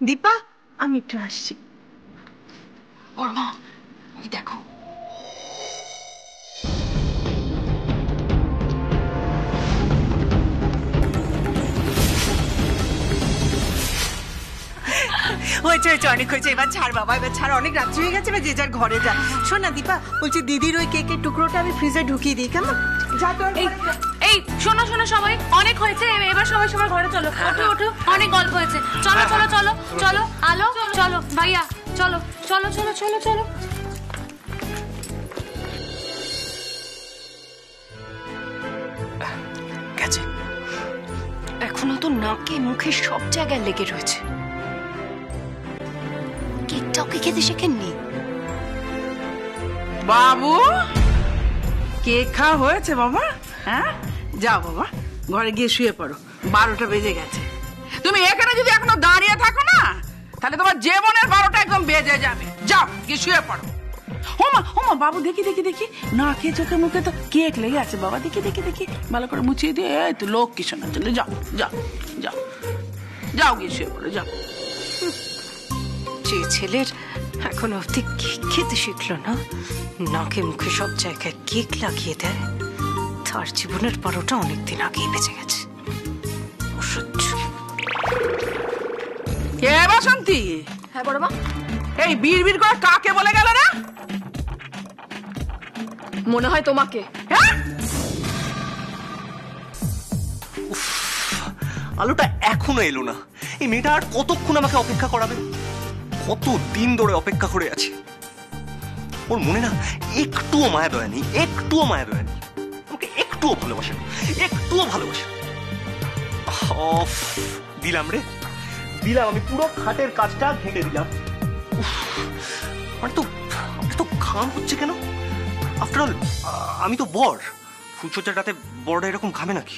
দীপা, আমি একটু আসছি। ওর মা, ওই দেখো। হয়েছে হয়েছে, অনেক হয়েছে, এবার ছাড় বাবা, এবার ছাড়, অনেক রাত্রি হয়ে গেছে, এবার যে যার ঘরে যা। শোন না দীপা, বলছি দিদির ওই কেকের টুকরোটা আমি ফ্রিজে ঢুকিয়ে দিই, কেমন? যা তো। এই শোনো শোনো সবাই, অনেক হয়েছে, এবার সবাই সবার ঘরে চলো। ওঠো ওঠো, অনেক গল্প হয়েছে, চলো চলো চলো চলো। আলো চলো, ভাইয়া চলো চলো চলো চলো চলো। গেছে, এখনো তো নাকে মুখে সব জায়গায় লেগে রয়েছে। কেকটা ওকে খেতে শেখেননি? বাবু, কেক খাওয়া হয়েছে বাবা? হ্যাঁ, যাও বাবা, ঘরে গিয়ে শুয়ে পড়ো, 12টা বেজে গেছে। তুমি এখানে যদি এখনো দাঁড়িয়ে থাকো না, তাহলে তোমার জীবনের 12টা একদম বেজে যাবে। যাও গিয়ে শুয়ে পড়ো। হোমা হোমা, বাবু দেখি দেখি দেখি, নাকে চোখে মুখে তো কেক লেগে আছে বাবা, দেখি দেখি দেখি, ভালো করে মুছিয়ে দিয়ে। এই তো লোক কি শোনা চলে, যাও যাও যাও যাও, গিয়ে শুয়ে পড়ো, যাও। যে ছেলের এখনো অব্দি কেক খেতে শিখলো না, নাকে মুখে সব জায়গায় কেক লাগিয়ে দেয়, তার জীবনের 12টা অনেকদিন আগেই বেঁচে গেছে। অসহ্য। কে বাসন্তী? হ্যাঁ বড় মা। এই বিড় বিড় করে কাকে বলে গেল না? মনে হয় তোমাকে। হ্যাঁ, আলোটা এখনো এলো না। এই মেয়েটা আর কতক্ষণ আমাকে অপেক্ষা করাবে? কত দিন ধরে অপেক্ষা করে আছি। ওর মনে না একটুও মায়া দয়া নেই, একটুও মায়া দয়া নেই, আমাকে একটুও ভালোবাসে না, একটুও ভালোবাসে। দিলাম রে, দিলাম, আমি পুরো খাটের কাজটা ঘেঁটে দিলাম। আমার তো ঘাম হচ্ছে কেন? আফটার অল আমি তো বর, ফুলসজ্জার রাতে বড়টা এরকম ঘামে নাকি?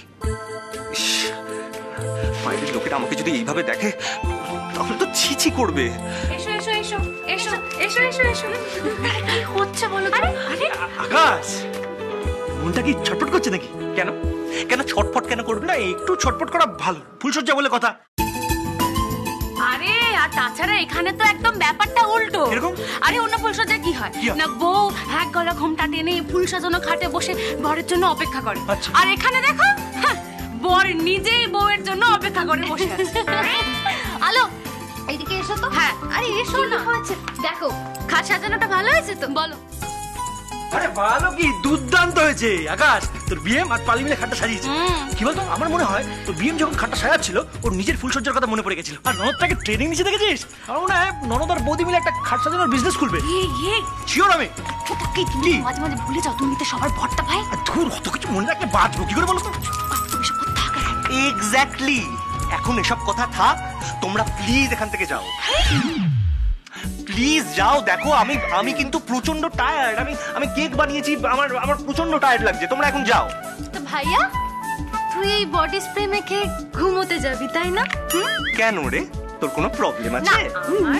বাইরের লোকেরা আমাকে যদি এইভাবে দেখে তাহলে তো ছিছি করবে। এসো এসো এসো এসো এসো এসো এসো। কি হচ্ছে বলো? আরে আরে আকাশ, মনটা কি ছটফট করছে নাকি? কেন কেন ছটফট কেন করবে না? একটু ছটফট করা ভালো, ফুলসজ্জা বলে কথা। আরে আর তাছাড়া এখানে তো একদম ব্যাপারটা উল্টো। এরকম? আরে অন্য ফুলসজ্জা কি হয় না, বউ এক গলা ঘোমটা টেনে ফুল সাজানো খাটে বসে বরের জন্য অপেক্ষা করে। আর এখানে দেখো, বর নিজেই বউয়ের জন্য অপেক্ষা করে বসে আছে। আলো এইদিকে এসো তো। হ্যাঁ, আরে এসো না। হয়েছে দেখো, খাট সাজানোটা ভালো হয়েছে তো? বলো। আরে ভালো কি, দুর্দান্ত হয়েছে। আকাশ, তোর বিএম আর পালি মিলে খাটটা সাজিয়েছে। কি বলতো, আমার মনে হয় তোর বিএম যখন খাটটা সাজাচ্ছিল ওর নিজের ফুলসজ্জার কথা মনে পড়ে গেছিল। আর ননদটাকে ট্রেনিং নিচে দেখেছিস? আমার মনে হয় ননদ আর বৌদি মিলে একটা খাট সাজানোর বিজনেস খুলবে। শিওর আমি। তুমি মাঝে মাঝে ভুলে যাও, তুমি তো সবার ভরটা ভাই। ধুর, অত কিছু মনে রাখলে বাঁচবো কি করে বলো তো? এক্স্যাক্টলি, এখন এসব কথা থাক, তোমরা প্লিজ এখান থেকে যাও, প্লিজ যাও। দেখো আমি কিন্তু প্রচন্ড টায়ার্ড, আমি কেক বানিয়েছি, আমার প্রচন্ড টায়ার্ড লাগছে, তোমরা এখন যাও। তো ভাইয়া, তুই এই বডি স্প্রে মেখে ঘুমোতে যাবি তাই না? কেন রে, তোর কোনো প্রবলেম আছে?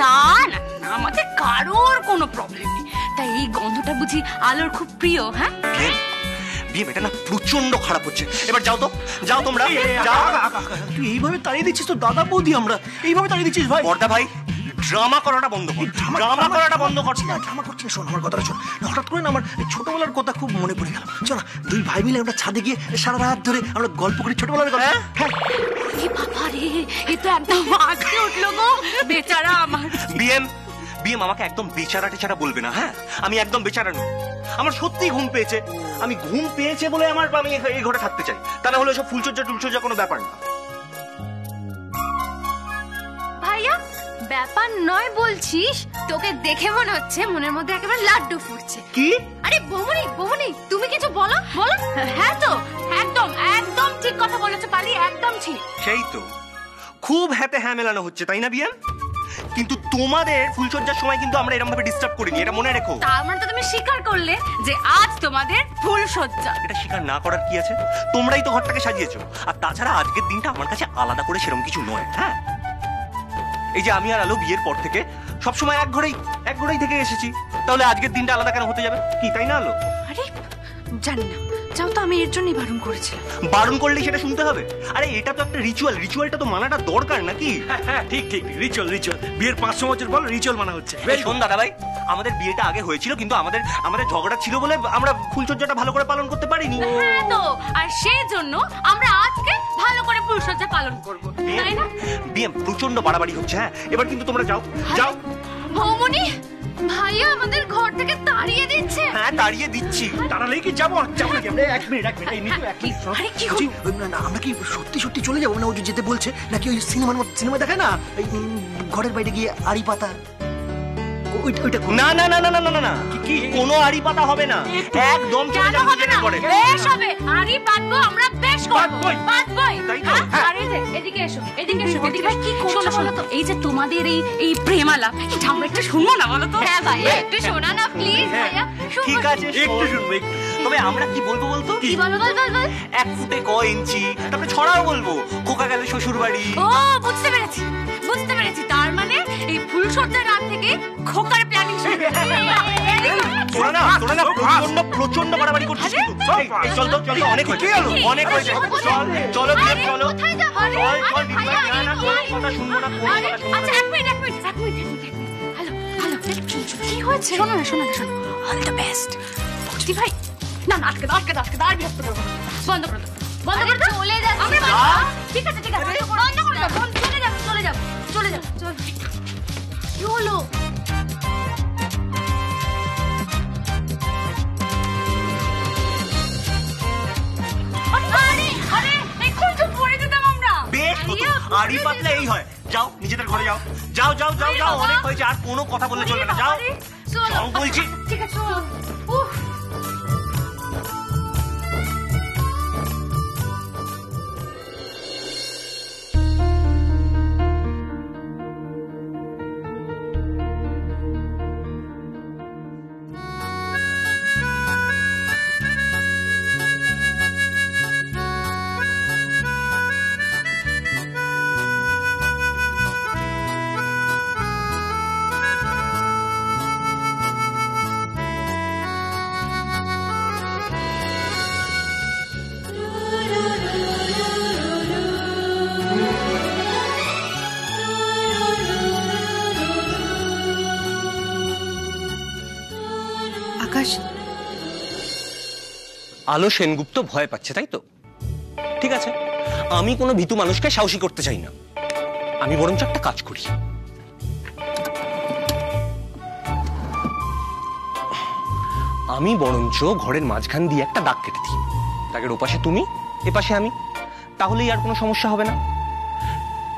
না না, আমাদের কারোর কোনো প্রবলেম নেই। তাই এই গন্ধটা বুঝি আলোর খুব প্রিয়? হ্যাঁ, বিয়ে এটা না প্রচন্ড খারাপ হচ্ছে। এবার যাও তো, যাও তোমরা যাও। তুই এইভাবে তাড়িয়ে দিচ্ছিস তো দাদা বৌদি, আমরা এইভাবে তাড়িয়ে দিচ্ছিস ভাই? বড়দা ভাই, ড্রামা করাটা বন্ধ কর, ড্রামা করাটা বন্ধ করছিস না। ড্রামা করছিস, শোন আমার কথাটা শোন। হঠাৎ করে না আমার ছোটবেলার কথা খুব মনে পড়ে গেল। চল দুই ভাই মিলে আমরা ছাদে গিয়ে সারা রাত ধরে আমরা গল্প করি, ছোটবেলার কথা। হ্যাঁ, বাবা রে, এ তো একদম আঁকড়ে উঠলো গো বেচারা আমার। বিএম আমাকে একদম বেচারা টেচারা বলবে না। হ্যাঁ, আমি একদম বেচারা নই, আমার সত্যি ঘুম পেয়েছে। আমি ঘুম পেয়েছে বলে আমি এই ঘরে থাকতে চাই, তা না হলে সব ফুলসজ্জা টুলসজ্জা কোনো ব্যাপার না। ভাইয়া, ব্যাপার নয় বলছিস, তোকে দেখে মনে হচ্ছে মনের মধ্যে একেবারে লাড্ডু ফুটছে। কি? আরে বৌমনি, তুমি কিছু বলো বলো। হ্যাঁ তো, একদম একদম ঠিক কথা বলেছো পালি, একদম ঠিক। সেই তো, খুব হাতে হ্যাঁ মেলানো হচ্ছে তাই না বিএম? কিন্তু তোমাদের ফুলসজ্জার সময় কিন্তু আমরা এরকম ভাবে ডিস্টার্ব করিনি, এটা মনে রেখো। তার মানে তো তুমি স্বীকার করলে যে আজ তোমাদের ফুলসজ্জা। এটা স্বীকার না করার কি আছে? তোমরাই তো ঘরটাকে সাজিয়েছো। আর তাছাড়া আজকের দিনটা আমার কাছে আলাদা করে সেরকম কিছু নয়। হ্যাঁ, এই যে আমি আর আলো বিয়ের পর থেকে সবসময় এক ঘরেই থেকে এসেছি, তাহলে আজকের দিনটা আলাদা কেন হতে যাবে? কি তাই না আলো? আরে জানি না, যাও তো, আমি এর জন্যই বারণ করেছিলাম। বারণ করলেই সেটা শুনতে হবে? আরে এটা তো একটা রিচুয়ালটা তো মানাটা দরকার নাকি? হ্যাঁ ঠিক রিচুয়াল বিয়ের 500 বছর পর রিচুয়াল মানা হচ্ছে। শোন দাদা ভাই, আমাদের বিয়েটা আগে হয়েছিল, কিন্তু আমাদের ঝগড়া ছিল বলে আমরা ফুলসজ্জাটা ভালো করে পালন করতে পারিনি। হ্যাঁ তো, আর সেই জন্য আমরা আজকে ভালো করে ফুলসজ্জা পালন করব, তাই না? বিয়ে প্রচন্ড বাড়াবাড়ি হচ্ছে। হ্যাঁ, এবার কিন্তু তোমরা যাও। বৌমনি, ভাইয়া আমাদের ঘর থেকে তাড়িয়ে দিচ্ছে। হ্যাঁ, তাড়িয়ে দিচ্ছি। তাড়ালেই কি যাবো নাকি আমরা? এক মিনিট এই নিতু, এক মিনিট। আরে কি না আমরা কি সত্যি চলে যাবো না? ও যে যেতে বলছে নাকি ওই সিনেমা দেখে না, এই ঘরের বাইরে গিয়ে আড়ি পাতা, ওইটা না না না না না না না, কি কোনো আড়ি পাতা হবে না, একদম চলে কেন যাবে হবে না? করে। বেশ হবে, আরই পাতবো আমরা, বেশ করব। পাতবই। তাই তো? আরে এদিকে এসো, এদিকে কি করছো? শোনো তো, এই যে তোমাদের এই প্রেমালাপ, এটা আমরা একটু শুনবো না বলো তো? হ্যাঁ ভাইয়া, একটু শোনা না প্লিজ ভাইয়া। ঠিক আছে, একটু শুনবো। তবে আমরা কি বলবো বলতো? কি বল 1 ফুটে ক ইঞ্চি, তারপরে ছড়াও বলবো, খোকা গেল শ্বশুর বাড়ি। ও বুঝতে পেরেছি। তার মানে এই ফুলসজ্জার রাত থেকে খোকার প্ল্যানিং শুরু। তোরা না প্রচন্ড বাড়াবাড়ি করছিস কিন্তু। এই চল তো, অনেক হয়েছে, অনেক হয়েছে। চলো বিয়ে, চলো। কোথায় যাবো? চল ভাইয়া, না, কোনো কথা শুনবো না, কোনো কথা শুনবো না। আচ্ছা এক মিনিট। হ্যালো, কি হয়েছে? শোনো না। All the best. ভক্তি ভাই, না আটকে দাও, আর বিরক্ত করবো না। বন্ধ করে দাও। চলে যাচ্ছি। ঠিক আছে, বন্ধ করে দাও। চলে যাও। কি হলো? আরে এখন তো পড়ে যেতাম আমরা। বেশ হতো, আড়ি পাতলে এই হয়। যাও, নিজেদের ঘরে যাও। যাও, অনেক হয়েছে, আর কোনো কথা বললে চলবে না। যাও বলছি। ঠিক আছে, চল। উফ। আকাশ, আলো সেনগুপ্ত ভয় পাচ্ছে, তাই তো? ঠিক আছে, আমি কোনো ভীতু মানুষকে সাহসী করতে চাই না। আমি বরঞ্চ একটা কাজ করি। আমি বরঞ্চ ঘরের মাঝখান দিয়ে একটা দাগ কেটে দিই। দাগের ওপাশে তুমি, এপাশে আমি, তাহলেই আর কোনো সমস্যা হবে না।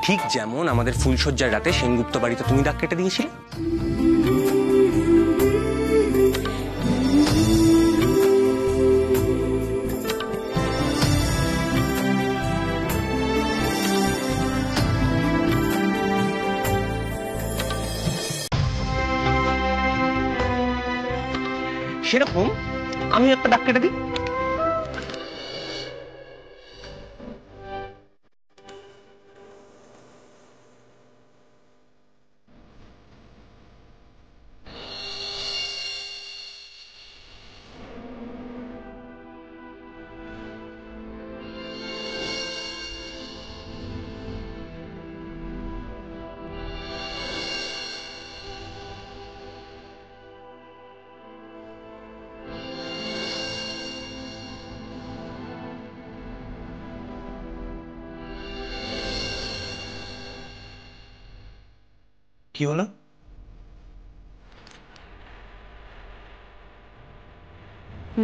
ঠিক যেমন আমাদের ফুলসজ্জার রাতে সেনগুপ্ত বাড়িতে তুমি দাগ কেটে দিয়েছিলে। সেরকম আমি একটা দাগ কেটে দিই। কি হলো?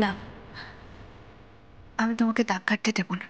না, আমি তোমাকে দাগ কাটতে দেবো না।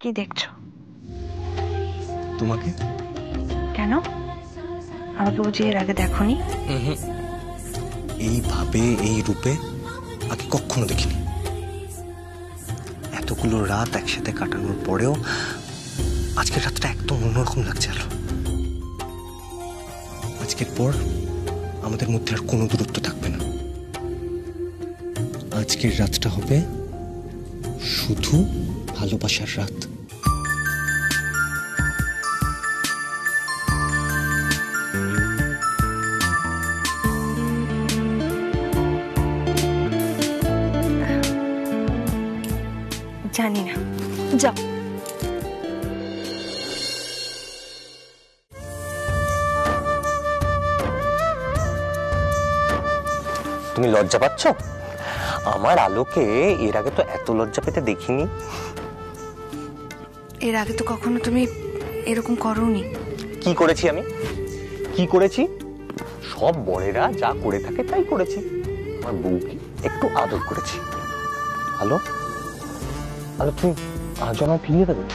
কি দেখছো? তোমাকে। কেন? আমাকে বুঝি এর আগে দেখোনি? এইভাবে এই রূপে আগে কখনো দেখিনি। এতগুলো রাত একসাথে কাটানোর পরেও আজকের রাতটা একদম অন্যরকম লাগছে। আলো, আজকের পর আমাদের মধ্যে আর কোনো দূরত্ব থাকবে না। আজকের রাতটা হবে শুধু ভালোবাসার রাত। জানি না, যাও। তুমি লজ্জা পাচ্ছ? আমার আলোকে এর আগে তো এত লজ্জা পেতে দেখিনি। এর আগে তো কখনো তুমি এরকম করোনি। কি করেছি আমি? কি করেছি? সব বড়েরা যা করে থাকে তাই করেছি। আমার বউকে একটু আদর করেছি। আলো, আলো তুমি আজ আমায় ফিরিয়ে দেবে?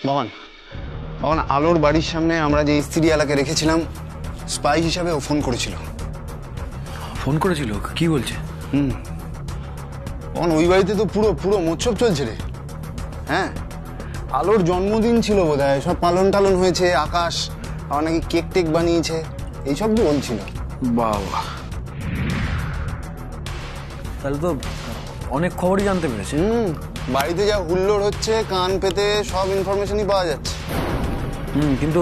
বাবান, বাবান, আলোর বাড়ির সামনে আমরা যে স্ত্রী এলাকে রেখেছিলাম, স্পাই হিসাবে ও ফোন করেছিল। ফোন করেছিল? কি বলছে? বাবান, ওই বাড়িতে তো পুরো পুরো মোৎসব চলছে রে। হ্যাঁ, আলোর জন্মদিন ছিল বোধহয়, সব পালন টালন হয়েছে। আকাশ আবার নাকি কেক টেক বানিয়েছে, এইসব তো বলছিল। বাবা, তাহলে তো অনেক খবরই জানতে পেরেছে। বাড়িতে যা হুল্লোড় হচ্ছে, কান পেতে সব ইনফরমেশনই পাওয়া যাচ্ছে। কিন্তু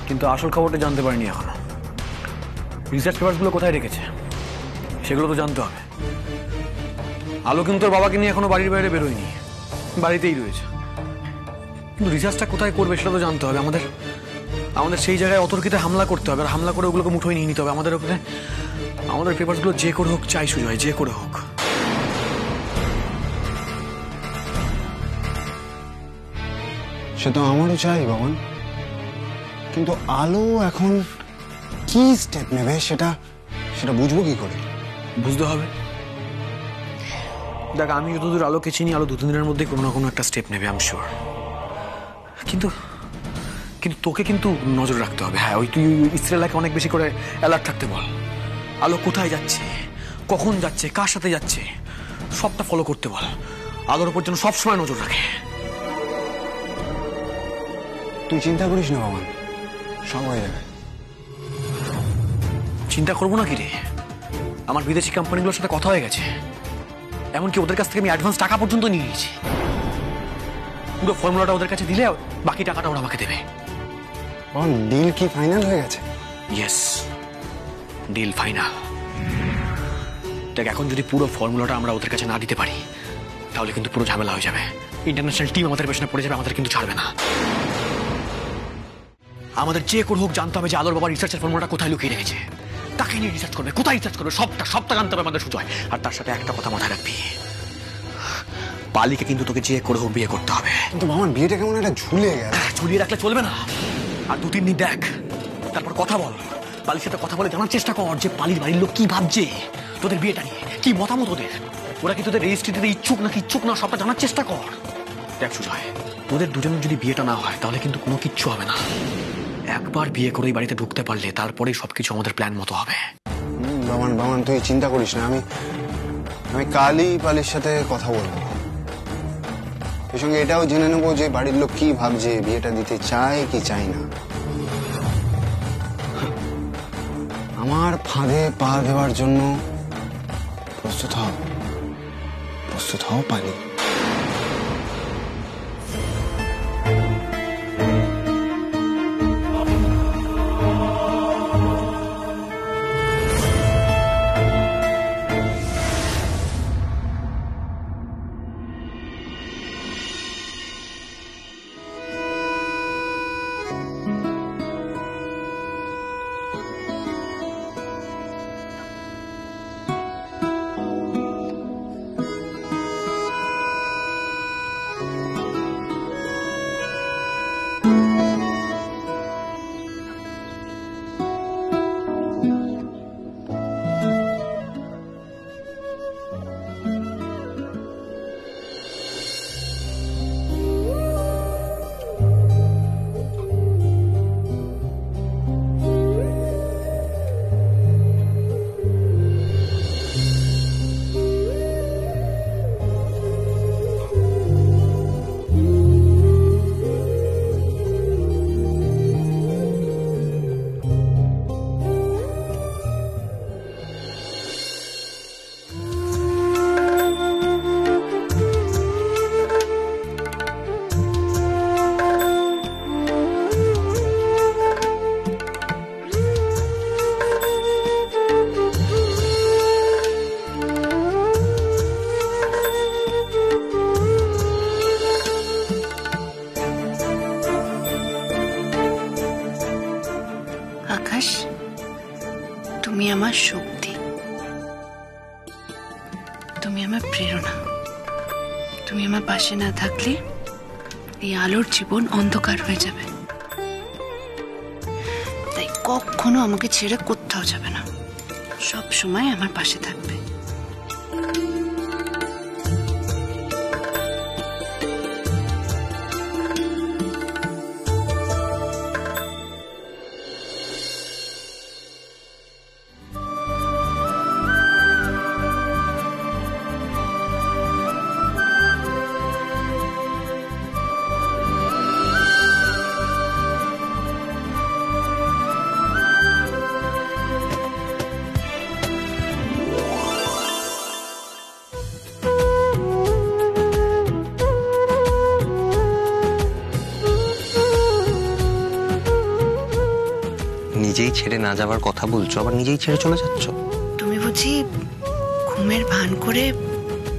কিন্তু আসল খবরটা জানতে পারিনি এখনো। রিসার্চ পেপারসগুলো কোথায় রেখেছে সেগুলো তো জানতে হবে। আলো কিন্তু ওর বাবাকে নিয়ে এখনো বাড়ির বাইরে বেরোয়নি, বাড়িতেই রয়েছে। কিন্তু রিসার্চটা কোথায় করবে সেটা তো জানতে হবে। আমাদের সেই জায়গায় অতর্কিতে হামলা করতে হবে, আর হামলা করে ওগুলোকে মুঠোয় নিয়ে নিতে হবে। আমাদের ওখানে আমাদের পেপারসগুলো যে করে হোক চাই, সুজয়, যে করে হোক। সে তো আমারও চাই বাবান, কিন্তু আলো এখন কি স্টেপ নেবে সেটা বুঝবো কি করে? বুঝতে হবে। দেখ, আমি যতদূর আলোকে চিনি, আলো 2-3 দিনের মধ্যে কোনো না কোনো একটা স্টেপ নেবে, আই এম শিওর। কিন্তু তোকে কিন্তু নজর রাখতে হবে। হ্যাঁ, ওই তুই ইসরায়েলকে অনেক বেশি করে অ্যালার্ট থাকতে বল। আলো কোথায় যাচ্ছে, কখন যাচ্ছে, কার সাথে যাচ্ছে, সবটা ফলো করতে বল। আলোর উপর যেন সবসময় নজর রাখে। তুই চিন্তা করিস না বাবান, সব হয়ে যাবে। চিন্তা করবো না কি রে? আমার বিদেশি কোম্পানিগুলোর সাথে কথা হয়ে গেছে, এমনকি ওদের কাছ থেকে আমি অ্যাডভান্স টাকা পর্যন্ত নিয়ে নিয়েছি। পুরো ফর্মুলাটা ওদের কাছে দিলে বাকি টাকাটা ওরা আমাকে দেবে। ডিল কি ফাইনাল হয়ে গেছে? Yes, deal final. দেখ, এখন যদি পুরো ফর্মুলাটা আমরা ওদের কাছে না দিতে পারি তাহলে কিন্তু পুরো ঝামেলা হয়ে যাবে। ইন্টারন্যাশনাল টিম আমাদের পেছনে পড়ে যাবে, আমাদের কিন্তু ছাড়বে না। আমাদের যে করে হোক জানতে হবে যে আলোর বাবা রিসার্চের ফর্মুলাটা কোথায় লুকিয়ে রেখেছে, তাকে নিয়ে রিসার্চ করবে, কোথায় রিসার্চ করবে, সবটা জানতে হবে আমাদের সুজয়। আর তার সাথে একটা কথা মাথায় রাখবি, পালিকে কিন্তু তোকে যে করে হোক বিয়ে করতে হবে। কিন্তু মামার বিয়েটা কেমন একটা ঝুলে গেল। ঝুলিয়ে রাখলে চলবে না, আর 2-3 দিন দেখ, তারপর কথা বল। পালির সাথে কথা বলে জানার চেষ্টা কর যে পালির বাড়ির লোক কি ভাবছে তোদের বিয়েটা নিয়ে, কি মতামত ওদের, ওরা কি তোদের রেজিস্ট্রিতে ইচ্ছুক নাকি ইচ্ছুক না, সবটা জানার চেষ্টা কর। দেখ সুজয়, তোদের দুজনের যদি বিয়েটা না হয় তাহলে কিন্তু কোনো কিচ্ছু হবে না। একবার বিয়ে করে এই বাড়িতে ঢুকতে পারলে তারপরেই সবকিছু আমাদের প্ল্যান মতো হবে। বামান তুই চিন্তা করিস না, আমি কালই পালির সাথে কথা বলবো। এর সঙ্গে এটাও জেনে নেবো যে বাড়ির লোক কি ভাবছে, বিয়েটা দিতে চায় কি চায় না। আমার ফাঁদে পা দেওয়ার জন্য প্রস্তুত হও পালি। আকাশ, তুমি আমার শক্তি, তুমি আমার প্রেরণা। তুমি আমার পাশে না থাকলে এই আলোর জীবন অন্ধকার হয়ে যাবে। তাই কখনো আমাকে ছেড়ে কোথাও যাবে না, সব সময় আমার পাশে থাকবে। নিজেই ছেড়ে না যাবার কথা বলছো, আবার নিজেই ছেড়ে চলে যাচ্ছ। তুমি বুঝি ঘুমের ভান করে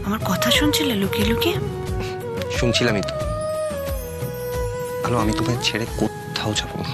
আমার কথা শুনছিলে লুকিয়ে লুকিয়ে? শুনছিলামই তো। আলো, আমি তোমায় ছেড়ে কোথাও যাবো না।